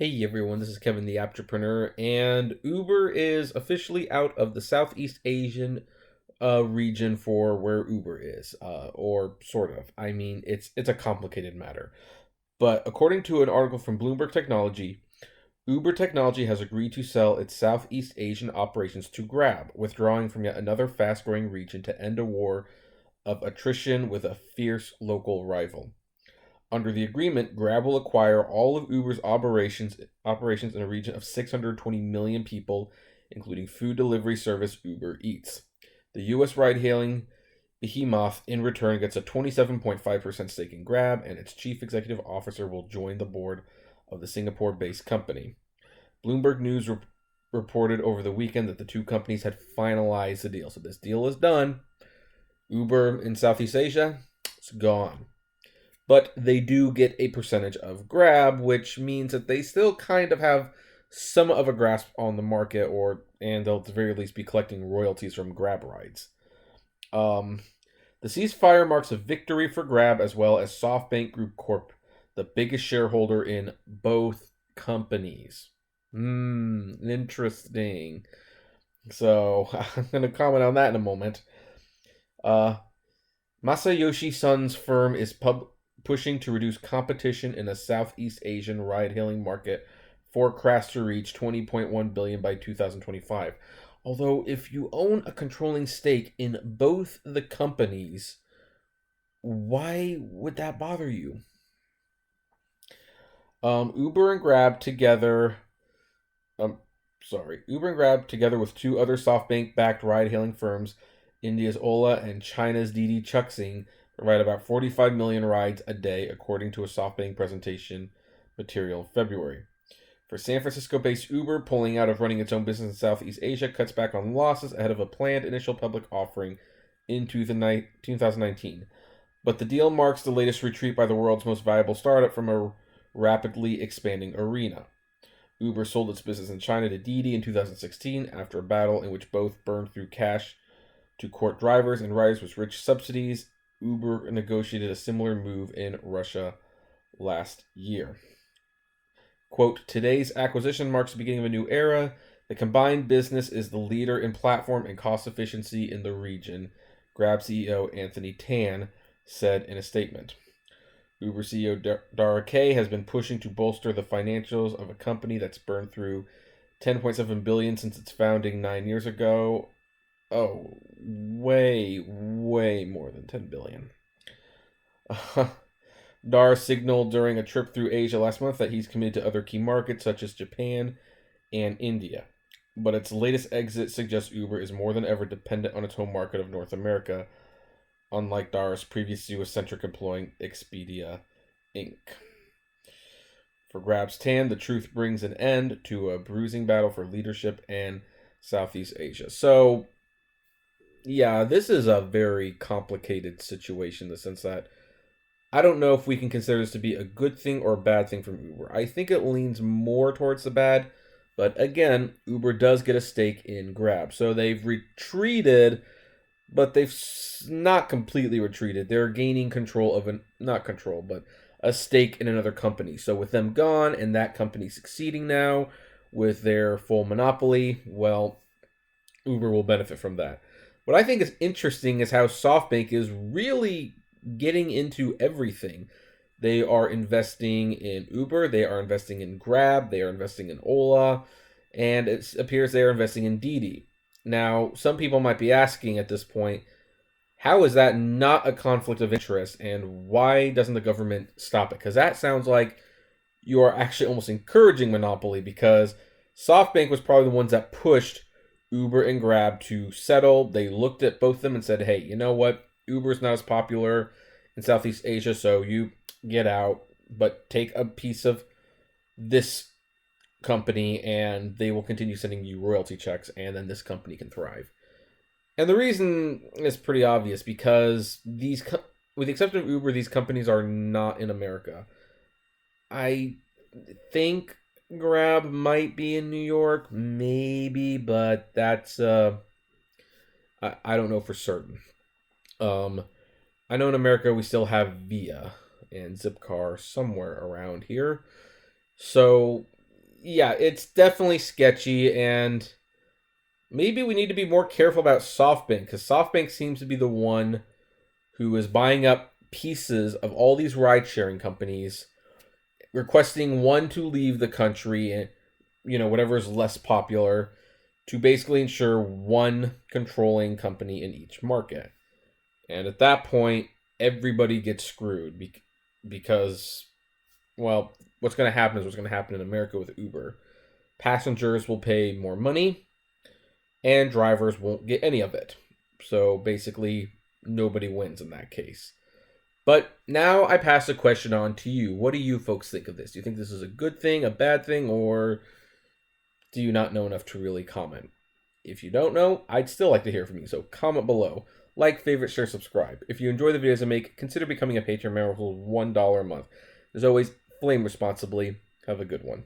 Hey everyone, this is Kevin the Entrepreneur, and Uber is officially out of the Southeast Asian region for where Uber is, or sort of. I mean, it's a complicated matter, but according to an article from Bloomberg Technology, Uber Technology has agreed to sell its Southeast Asian operations to Grab, withdrawing from yet another fast-growing region to end a war of attrition with a fierce local rival. Under the agreement, Grab will acquire all of Uber's operations in a region of 620 million people, including food delivery service Uber Eats. The U.S. ride-hailing behemoth, in return, gets a 27.5% stake in Grab, and its chief executive officer will join the board of the Singapore-based company. Bloomberg News reported over the weekend that the two companies had finalized the deal. So this deal is done. Uber in Southeast Asia, it's gone. But they do get a percentage of Grab, which means that they still kind of have some of a grasp on the market, and they'll at the very least be collecting royalties from Grab rides. The ceasefire marks a victory for Grab as well as SoftBank Group Corp, the biggest shareholder in both companies. Interesting. So I'm going to comment on that in a moment. Masayoshi Son's firm is pushing to reduce competition in the Southeast Asian ride-hailing market, forecast to reach 20.1 billion by 2025. Although if you own a controlling stake in both the companies, why would that bother you? Uber and Grab together with two other SoftBank-backed ride-hailing firms, India's Ola and China's Didi Chuxing, provide about 45 million rides a day, according to a SoftBank presentation material in February. For San Francisco-based Uber, pulling out of running its own business in Southeast Asia cuts back on losses ahead of a planned initial public offering in 2019. But the deal marks the latest retreat by the world's most valuable startup from a rapidly expanding arena. Uber sold its business in China to Didi in 2016 after a battle in which both burned through cash to court drivers and riders with rich subsidies. Uber negotiated a similar move in Russia last year. Quote, today's acquisition marks the beginning of a new era. The combined business is the leader in platform and cost efficiency in the region, Grab CEO Anthony Tan said in a statement. Uber CEO Dara K has been pushing to bolster the financials of a company that's burned through 10.7 billion since its founding 9 years ago. Oh, way more than 10 billion. Dar signaled during a trip through Asia last month that he's committed to other key markets such as Japan and India. But its latest exit suggests Uber is more than ever dependent on its home market of North America, unlike Dar's previous US-centric employing Expedia Inc. For Grab's Tan, the truth brings an end to a bruising battle for leadership in Southeast Asia. So, yeah, this is a very complicated situation in the sense that I don't know if we can consider this to be a good thing or a bad thing from Uber. I think it leans more towards the bad, but again, Uber does get a stake in Grab. So they've retreated, but they've not completely retreated. They're gaining control of but a stake in another company. So with them gone and that company succeeding now with their full monopoly, well, Uber will benefit from that. What I think is interesting is how SoftBank is really getting into everything. They are investing in Uber, they are investing in Grab, they are investing in Ola, and it appears they are investing in Didi. Now, some people might be asking at this point, how is that not a conflict of interest, and why doesn't the government stop it? Because that sounds like you are actually almost encouraging monopoly, because SoftBank was probably the ones that pushed Uber and Grab to settle. They looked at both of them and said, hey, you know what? Uber's not as popular in Southeast Asia, so you get out, but take a piece of this company and they will continue sending you royalty checks, and then this company can thrive. And the reason is pretty obvious, because with the exception of Uber, these companies are not in America. I think Grab might be in New York, maybe, but that's I don't know for certain. I know in America we still have Via and Zipcar somewhere around here. So Yeah, it's definitely sketchy, and maybe we need to be more careful about SoftBank, because SoftBank seems to be the one who is buying up pieces of all these ride sharing companies, requesting one to leave the country, whatever is less popular, to basically ensure one controlling company in each market. And at that point, everybody gets screwed because, well, what's going to happen is what's going to happen in America with Uber. Passengers will pay more money, and drivers won't get any of it. So basically, nobody wins in that case. But now I pass the question on to you. What do you folks think of this? Do you think this is a good thing, a bad thing, or do you not know enough to really comment? If you don't know, I'd still like to hear from you, so comment below. Like, favorite, share, subscribe. If you enjoy the videos I make, consider becoming a Patreon member for $1 a month. As always, flame responsibly. Have a good one.